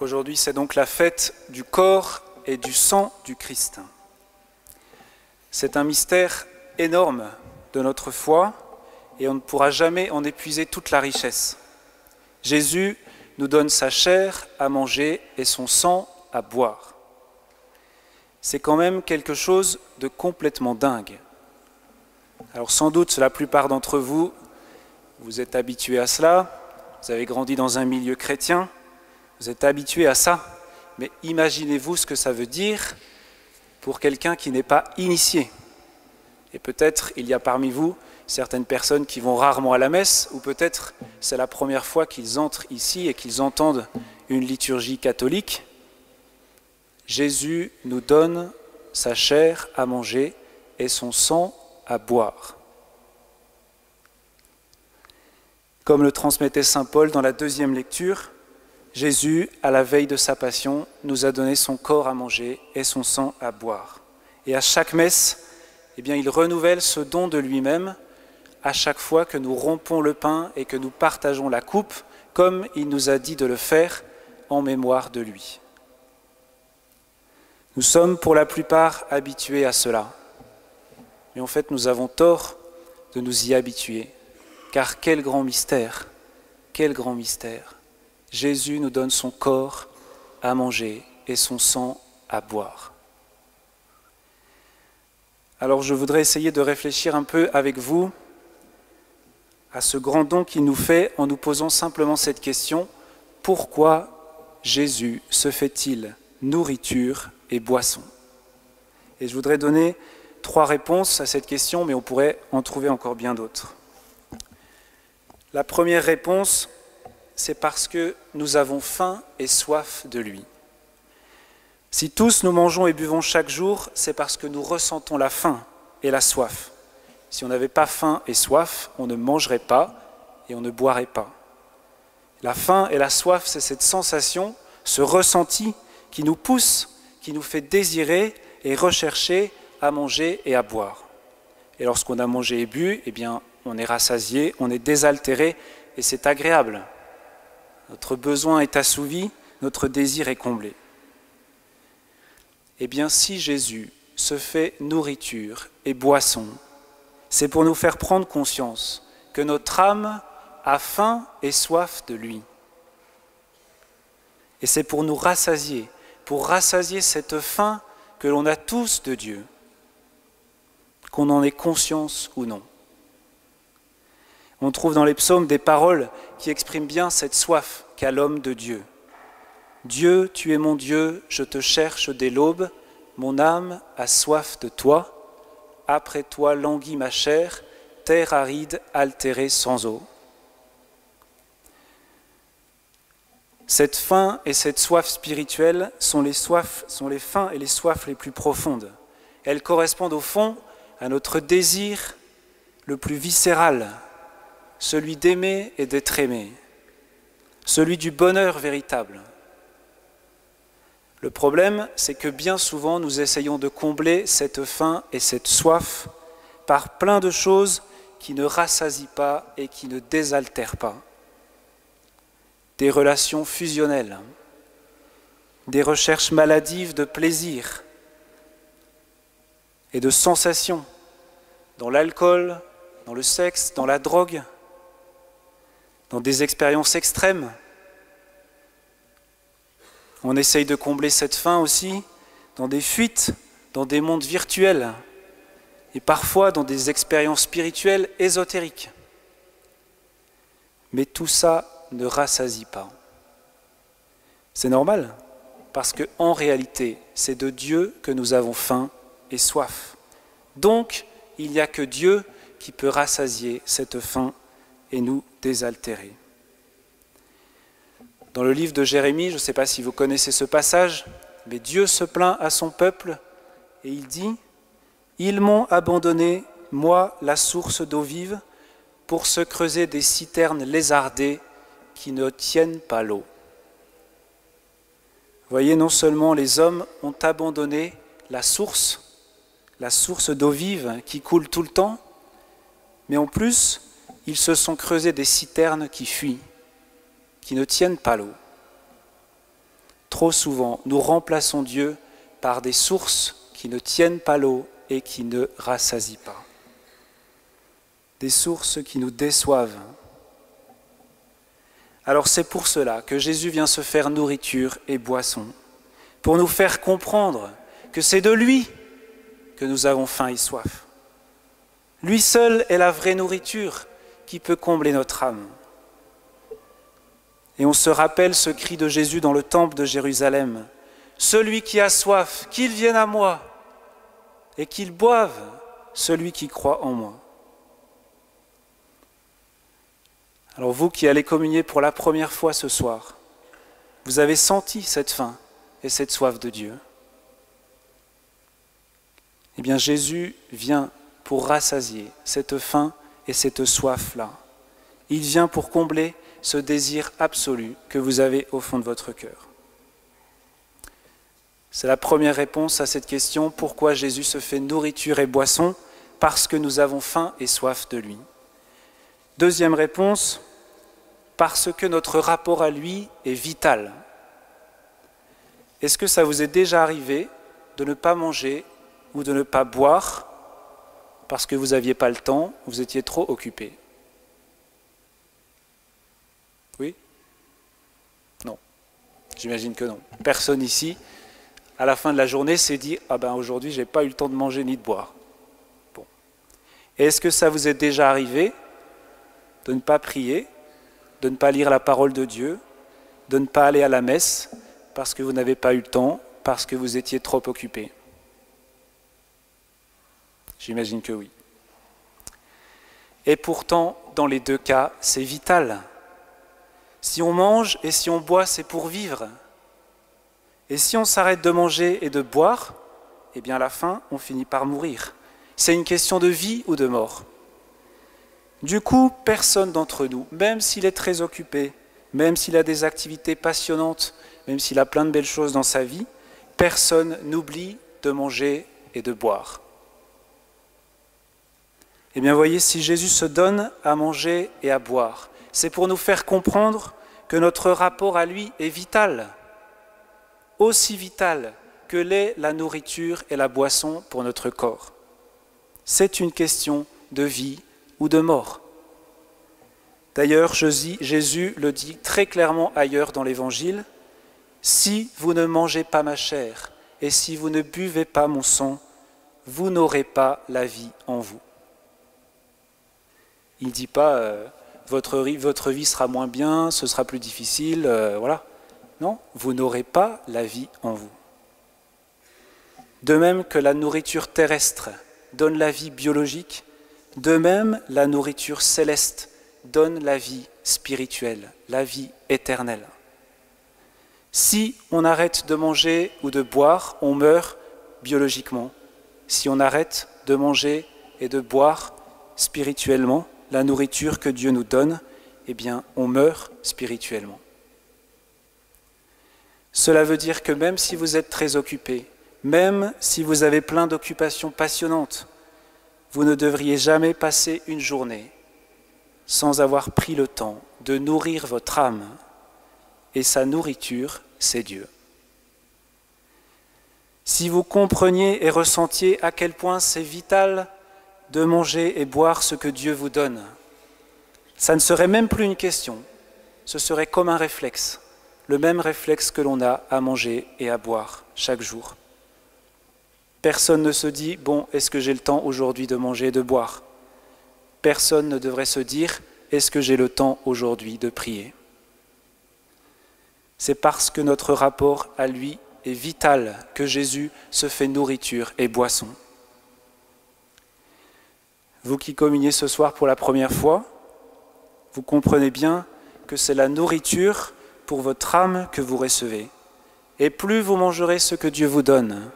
Aujourd'hui, c'est donc la fête du corps et du sang du Christ. C'est un mystère énorme de notre foi et on ne pourra jamais en épuiser toute la richesse. Jésus nous donne sa chair à manger et son sang à boire. C'est quand même quelque chose de complètement dingue. Alors sans doute, la plupart d'entre vous, vous êtes habitués à cela, vous avez grandi dans un milieu chrétien, vous êtes habitués à ça, mais imaginez-vous ce que ça veut dire pour quelqu'un qui n'est pas initié. Et peut-être il y a parmi vous certaines personnes qui vont rarement à la messe, ou peut-être c'est la première fois qu'ils entrent ici et qu'ils entendent une liturgie catholique. Jésus nous donne sa chair à manger et son sang à boire. Comme le transmettait saint Paul dans la deuxième lecture, Jésus, à la veille de sa passion, nous a donné son corps à manger et son sang à boire. Et à chaque messe, il renouvelle ce don de lui-même à chaque fois que nous rompons le pain et que nous partageons la coupe, comme il nous a dit de le faire en mémoire de lui. Nous sommes pour la plupart habitués à cela. Mais en fait, nous avons tort de nous y habituer. Car quel grand mystère, quel grand mystère. Jésus nous donne son corps à manger et son sang à boire. Alors je voudrais essayer de réfléchir un peu avec vous à ce grand don qu'il nous fait en nous posant simplement cette question: pourquoi Jésus se fait-il nourriture et boisson? Et je voudrais donner 3 réponses à cette question, mais on pourrait en trouver encore bien d'autres. La première réponse, c'est parce que nous avons faim et soif de lui. Si tous nous mangeons et buvons chaque jour, c'est parce que nous ressentons la faim et la soif. Si on n'avait pas faim et soif, on ne mangerait pas et on ne boirait pas. La faim et la soif, c'est cette sensation, ce ressenti qui nous pousse, qui nous fait désirer et rechercher à manger et à boire. Et lorsqu'on a mangé et bu, on est rassasié, on est désaltéré et c'est agréable. Notre besoin est assouvi, notre désir est comblé. Si Jésus se fait nourriture et boisson, c'est pour nous faire prendre conscience que notre âme a faim et soif de lui. Et c'est pour nous rassasier, pour rassasier cette faim que l'on a tous de Dieu, qu'on en ait conscience ou non. On trouve dans les psaumes des paroles qui expriment bien cette soif qu'a l'homme de Dieu. Dieu, tu es mon Dieu, je te cherche dès l'aube, mon âme a soif de toi, après toi languit ma chair, terre aride, altérée sans eau. Cette faim et cette soif spirituelle sont les faims et les soifs les plus profondes. Elles correspondent au fond à notre désir le plus viscéral, celui d'aimer et d'être aimé, celui du bonheur véritable. Le problème, c'est que bien souvent, nous essayons de combler cette faim et cette soif par plein de choses qui ne rassasient pas et qui ne désaltèrent pas. Des relations fusionnelles, des recherches maladives de plaisir et de sensations dans l'alcool, dans le sexe, dans la drogue, dans des expériences extrêmes. On essaye de combler cette faim aussi dans des fuites, dans des mondes virtuels et parfois dans des expériences spirituelles ésotériques. Mais tout ça ne rassasie pas. C'est normal, parce qu'en réalité, c'est de Dieu que nous avons faim et soif. Donc, il n'y a que Dieu qui peut rassasier cette faim et nous désaltérer. Dans le livre de Jérémie, je ne sais pas si vous connaissez ce passage, mais Dieu se plaint à son peuple et il dit « Ils m'ont abandonné, moi, la source d'eau vive, pour se creuser des citernes lézardées qui ne tiennent pas l'eau. » Voyez, non seulement les hommes ont abandonné la source d'eau vive qui coule tout le temps, mais en plus, ils se sont creusés des citernes qui fuient, qui ne tiennent pas l'eau. trop souvent, nous remplaçons Dieu par des sources qui ne tiennent pas l'eau et qui ne rassasient pas. Des sources qui nous déçoivent. Alors c'est pour cela que Jésus vient se faire nourriture et boisson, pour nous faire comprendre que c'est de lui que nous avons faim et soif. Lui seul est la vraie nourriture qui peut combler notre âme. Et on se rappelle ce cri de Jésus dans le temple de Jérusalem. « Celui qui a soif, qu'il vienne à moi, et qu'il boive, celui qui croit en moi. » Alors vous qui allez communier pour la première fois ce soir, vous avez senti cette faim et cette soif de Dieu. Eh bien Jésus vient pour rassasier cette faim et cette soif-là. Il vient pour combler ce désir absolu que vous avez au fond de votre cœur. C'est la première réponse à cette question, pourquoi Jésus se fait nourriture et boisson? Parce que nous avons faim et soif de lui. Deuxième réponse, parce que notre rapport à lui est vital. Est-ce que ça vous est déjà arrivé de ne pas manger ou de ne pas boire parce que vous n'aviez pas le temps, vous étiez trop occupé? Oui? Non. J'imagine que non. Personne ici, à la fin de la journée, s'est dit « Ah ben aujourd'hui, je n'ai pas eu le temps de manger ni de boire. » Bon. Et est-ce que ça vous est déjà arrivé de ne pas prier, de ne pas lire la parole de Dieu, de ne pas aller à la messe parce que vous n'avez pas eu le temps, parce que vous étiez trop occupé? J'imagine que oui. Et pourtant, dans les deux cas, c'est vital. Si on mange et si on boit, c'est pour vivre. Et si on s'arrête de manger et de boire, eh bien à la fin, on finit par mourir. C'est une question de vie ou de mort. Du coup, personne d'entre nous, même s'il est très occupé, même s'il a des activités passionnantes, même s'il a plein de belles choses dans sa vie, personne n'oublie de manger et de boire. Eh bien, voyez, si Jésus se donne à manger et à boire, c'est pour nous faire comprendre que notre rapport à lui est vital, aussi vital que l'est la nourriture et la boisson pour notre corps. C'est une question de vie ou de mort. D'ailleurs, Jésus le dit très clairement ailleurs dans l'Évangile, « Si vous ne mangez pas ma chair et si vous ne buvez pas mon sang, vous n'aurez pas la vie en vous. » Il ne dit pas votre vie sera moins bien, ce sera plus difficile, voilà. Non, vous n'aurez pas la vie en vous. De même que la nourriture terrestre donne la vie biologique, de même la nourriture céleste donne la vie spirituelle, la vie éternelle. Si on arrête de manger ou de boire, on meurt biologiquement. Si on arrête de manger et de boire spirituellement, la nourriture que Dieu nous donne, eh bien, on meurt spirituellement. Cela veut dire que même si vous êtes très occupé, même si vous avez plein d'occupations passionnantes, vous ne devriez jamais passer une journée sans avoir pris le temps de nourrir votre âme. Et sa nourriture, c'est Dieu. Si vous compreniez et ressentiez à quel point c'est vital de manger et boire ce que Dieu vous donne, ça ne serait même plus une question, ce serait comme un réflexe, le même réflexe que l'on a à manger et à boire chaque jour. Personne ne se dit « Bon, est-ce que j'ai le temps aujourd'hui de manger et de boire ?» Personne ne devrait se dire « Est-ce que j'ai le temps aujourd'hui de prier ?» C'est parce que notre rapport à lui est vital que Jésus se fait nourriture et boisson. Vous qui communiez ce soir pour la première fois, vous comprenez bien que c'est la nourriture pour votre âme que vous recevez. Et plus vous mangerez ce que Dieu vous donne,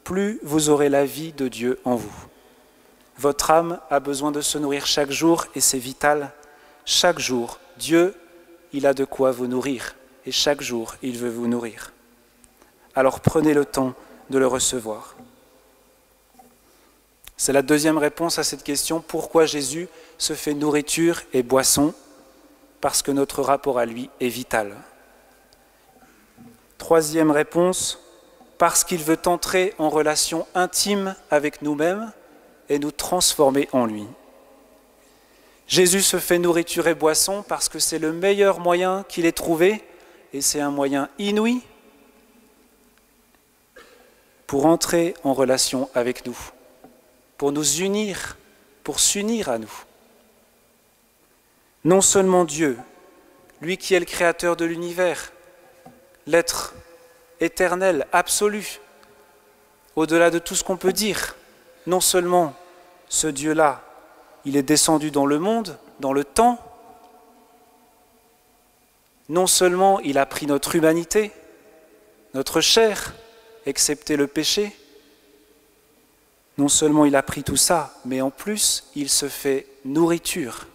plus vous aurez la vie de Dieu en vous. Votre âme a besoin de se nourrir chaque jour et c'est vital. Chaque jour, Dieu, il a de quoi vous nourrir et chaque jour, il veut vous nourrir. Alors prenez le temps de le recevoir. C'est la deuxième réponse à cette question, pourquoi Jésus se fait nourriture et boisson? Parce que notre rapport à lui est vital. Troisième réponse, parce qu'il veut entrer en relation intime avec nous-mêmes et nous transformer en lui. Jésus se fait nourriture et boisson parce que c'est le meilleur moyen qu'il ait trouvé, et c'est un moyen inouï pour entrer en relation avec nous, pour nous unir, pour s'unir à nous. Non seulement Dieu, lui qui est le créateur de l'univers, l'être éternel, absolu, au-delà de tout ce qu'on peut dire, non seulement ce Dieu-là, il est descendu dans le monde, dans le temps, non seulement il a pris notre humanité, notre chair, excepté le péché, non seulement il a pris tout ça, mais en plus il se fait nourriture.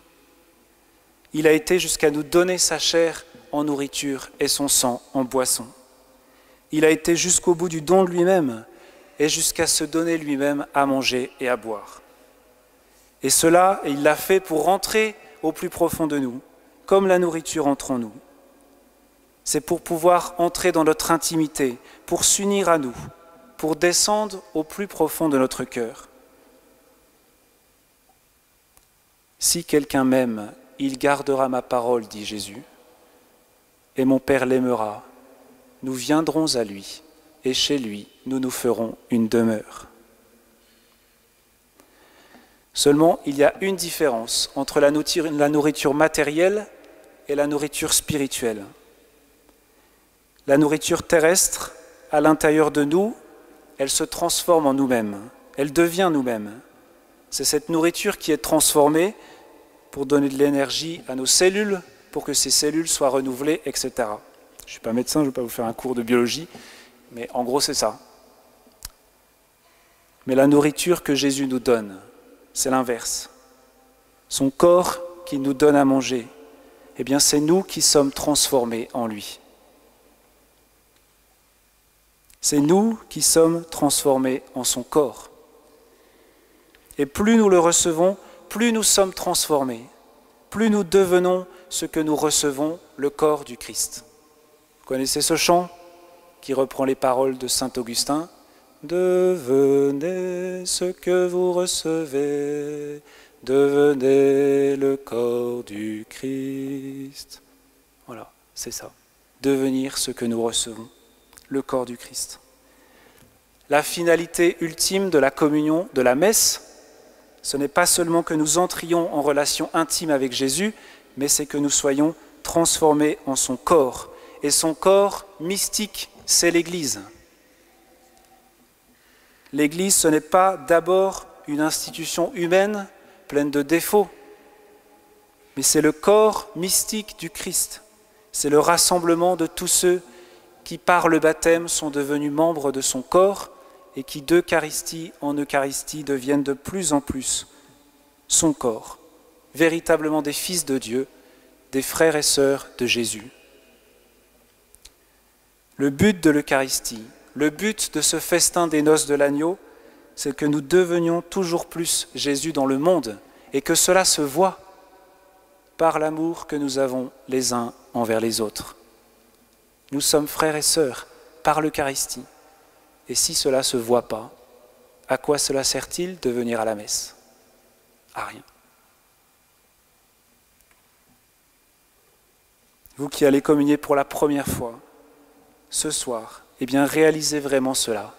Il a été jusqu'à nous donner sa chair en nourriture et son sang en boisson. Il a été jusqu'au bout du don de lui-même et jusqu'à se donner lui-même à manger et à boire. Et cela, il l'a fait pour rentrer au plus profond de nous, comme la nourriture entre en nous. C'est pour pouvoir entrer dans notre intimité, pour s'unir à nous, pour descendre au plus profond de notre cœur. Si quelqu'un m'aime, il gardera ma parole, dit Jésus, et mon Père l'aimera. Nous viendrons à lui, et chez lui, nous nous ferons une demeure. Seulement, il y a une différence entre la nourriture matérielle et la nourriture spirituelle. La nourriture terrestre, à l'intérieur de nous, elle se transforme en nous-mêmes, elle devient nous-mêmes. C'est cette nourriture qui est transformée pour donner de l'énergie à nos cellules, pour que ces cellules soient renouvelées, etc. Je ne suis pas médecin, je ne vais pas vous faire un cours de biologie, mais en gros c'est ça. Mais la nourriture que Jésus nous donne, c'est l'inverse. Son corps qu'il nous donne à manger, eh bien c'est nous qui sommes transformés en lui. C'est nous qui sommes transformés en son corps. Et plus nous le recevons, plus nous sommes transformés, plus nous devenons ce que nous recevons, le corps du Christ. Vous connaissez ce chant qui reprend les paroles de saint Augustin ? Devenez ce que vous recevez, devenez le corps du Christ. Voilà, c'est ça. Devenir ce que nous recevons, le corps du Christ. La finalité ultime de la communion, de la messe, ce n'est pas seulement que nous entrions en relation intime avec Jésus, mais c'est que nous soyons transformés en son corps. Et son corps mystique, c'est l'Église. L'Église, ce n'est pas d'abord une institution humaine pleine de défauts, mais c'est le corps mystique du Christ. C'est le rassemblement de tous ceux qui, par le baptême, sont devenus membres de son corps et qui, d'Eucharistie en Eucharistie, deviennent de plus en plus son corps, véritablement des fils de Dieu, des frères et sœurs de Jésus. Le but de l'Eucharistie, le but de ce festin des noces de l'agneau, c'est que nous devenions toujours plus Jésus dans le monde et que cela se voit par l'amour que nous avons les uns envers les autres. Nous sommes frères et sœurs par l'Eucharistie. Et si cela ne se voit pas, à quoi cela sert-il de venir à la messe ? À rien. Vous qui allez communier pour la première fois, ce soir, eh bien réalisez vraiment cela.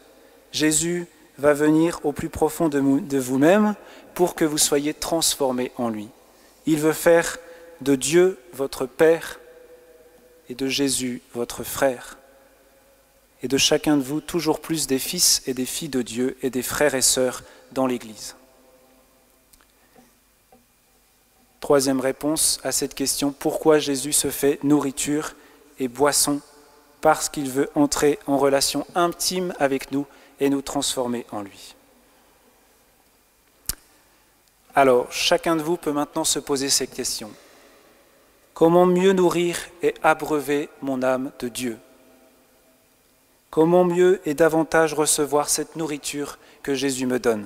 Jésus va venir au plus profond de vous-même pour que vous soyez transformés en lui. Il veut faire de Dieu votre Père et de Jésus votre frère. Et de chacun de vous toujours plus des fils et des filles de Dieu et des frères et sœurs dans l'Église. Troisième réponse à cette question, pourquoi Jésus se fait nourriture et boisson ? Parce qu'il veut entrer en relation intime avec nous et nous transformer en lui. Alors, chacun de vous peut maintenant se poser ces questions. Comment mieux nourrir et abreuver mon âme de Dieu ? Comment mieux et davantage recevoir cette nourriture que Jésus me donne ?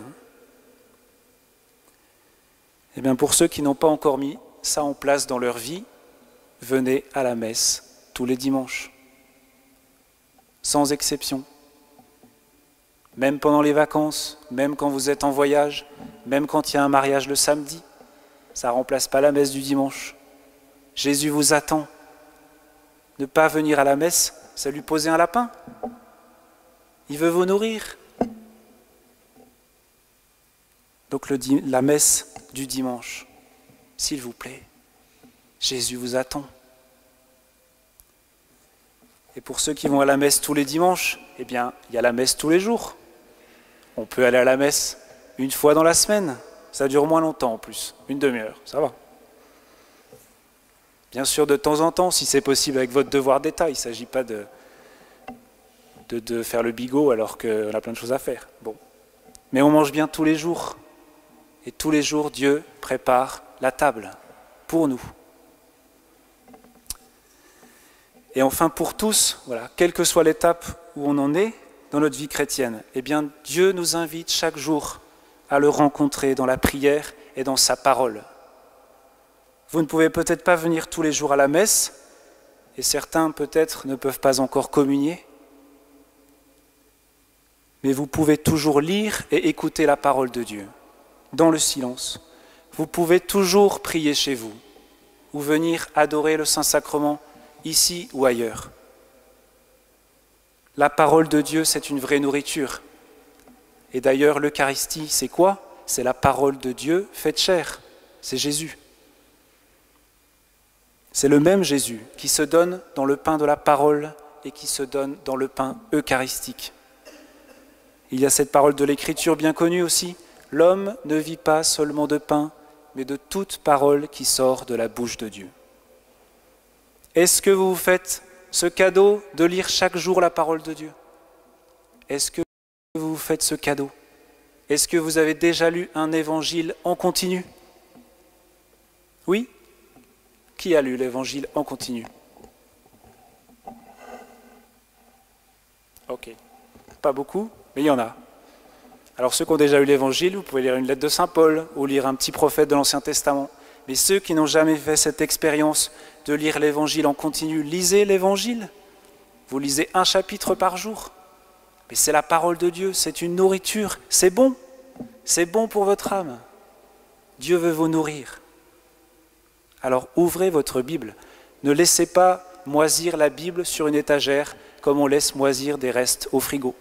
Eh bien, pour ceux qui n'ont pas encore mis ça en place dans leur vie, venez à la messe tous les dimanches. sans exception. Même pendant les vacances, même quand vous êtes en voyage, même quand il y a un mariage le samedi, ça ne remplace pas la messe du dimanche. Jésus vous attend. Ne pas venir à la messe, c'est lui poser un lapin. Il veut vous nourrir. Donc la messe du dimanche, s'il vous plaît, Jésus vous attend. Et pour ceux qui vont à la messe tous les dimanches, eh bien, il y a la messe tous les jours. On peut aller à la messe une fois dans la semaine. Ça dure moins longtemps en plus, une demi-heure, ça va. Bien sûr, de temps en temps, si c'est possible avec votre devoir d'État, il ne s'agit pas de faire le bigot alors qu'on a plein de choses à faire. Bon. Mais on mange bien tous les jours. Et tous les jours, Dieu prépare la table pour nous. Et enfin, pour tous, voilà, quelle que soit l'étape où on en est dans notre vie chrétienne, eh bien, Dieu nous invite chaque jour à le rencontrer dans la prière et dans sa parole. Vous ne pouvez peut-être pas venir tous les jours à la messe, et certains peut-être ne peuvent pas encore communier, mais vous pouvez toujours lire et écouter la parole de Dieu, dans le silence. Vous pouvez toujours prier chez vous, ou venir adorer le Saint-Sacrement, ici ou ailleurs. La parole de Dieu, c'est une vraie nourriture. Et d'ailleurs, l'Eucharistie, c'est quoi? C'est la parole de Dieu faite chair. C'est Jésus. C'est le même Jésus qui se donne dans le pain de la parole et qui se donne dans le pain eucharistique. Il y a cette parole de l'Écriture bien connue aussi. L'homme ne vit pas seulement de pain, mais de toute parole qui sort de la bouche de Dieu. Est-ce que vous vous faites ce cadeau de lire chaque jour la parole de Dieu? Est-ce que vous vous faites ce cadeau? Est-ce que vous avez déjà lu un évangile en continu? Oui? Qui a lu l'évangile en continu? Ok. Pas beaucoup, mais il y en a. Alors ceux qui ont déjà eu l'évangile, vous pouvez lire une lettre de Saint Paul ou lire un petit prophète de l'Ancien Testament. Mais ceux qui n'ont jamais fait cette expérience de lire l'évangile en continu, lisez l'évangile. Vous lisez un chapitre par jour. Mais c'est la parole de Dieu, c'est une nourriture, c'est bon. C'est bon pour votre âme. Dieu veut vous nourrir. Alors ouvrez votre Bible. Ne laissez pas moisir la Bible sur une étagère comme on laisse moisir des restes au frigo.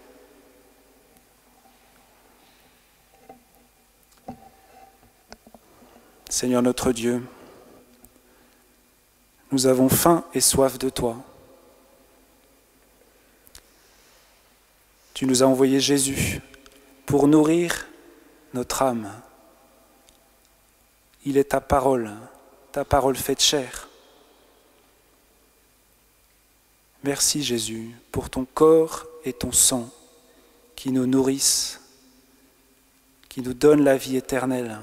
Seigneur notre Dieu, nous avons faim et soif de toi. Tu nous as envoyé Jésus pour nourrir notre âme. Il est ta parole faite chair. Merci Jésus pour ton corps et ton sang qui nous nourrissent, qui nous donnent la vie éternelle.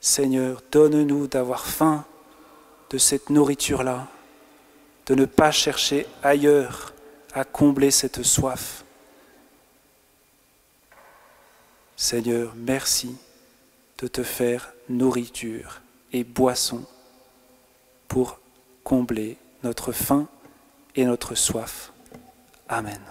Seigneur, donne-nous d'avoir faim de cette nourriture-là, de ne pas chercher ailleurs à combler cette soif. Seigneur, merci de te faire nourriture et boisson pour combler notre faim et notre soif. Amen.